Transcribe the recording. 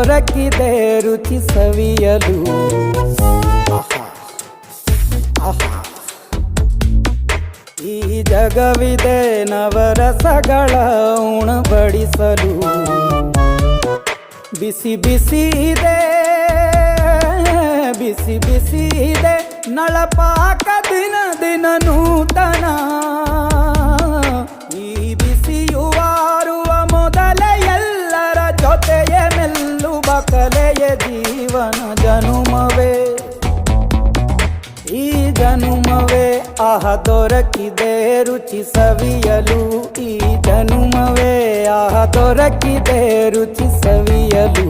ದೊರಕಿದೆ ರುಚಿ ಸವಿಯಲು. ಆಹಾ ಆಹಾ ಈ ಜಗವಿದೆ ನವರಸಗಳ ಉಣಬಡಿಸಲು. ಬಿಸಿ ಬಿಸಿ ಇದೆ ಬಿಸಿ ಬಿಸಿ ಇದೆ ನಳಪಾಕ ದಿನ ದಿನ ನೂತನ. ಈ ಬಿಸಿಯುವಾರುವ ಮೊದಲೇ ಎಲ್ಲರ ಜೊತೆಯೇ ಮೆಲ್ಲುವ ಕಲೆಯ ಜೀವನ ಜನುಮವೇ ಈ ಜನುಮವೇ. ಆಹ ದೊರಕಿದೆ ರುಚಿ ಸವಿಯಲು. ಈ ಜನುಮವೇ ಆಹ ದೊರಕಿದೆ ರುಚಿ ಸವಿಯಲು.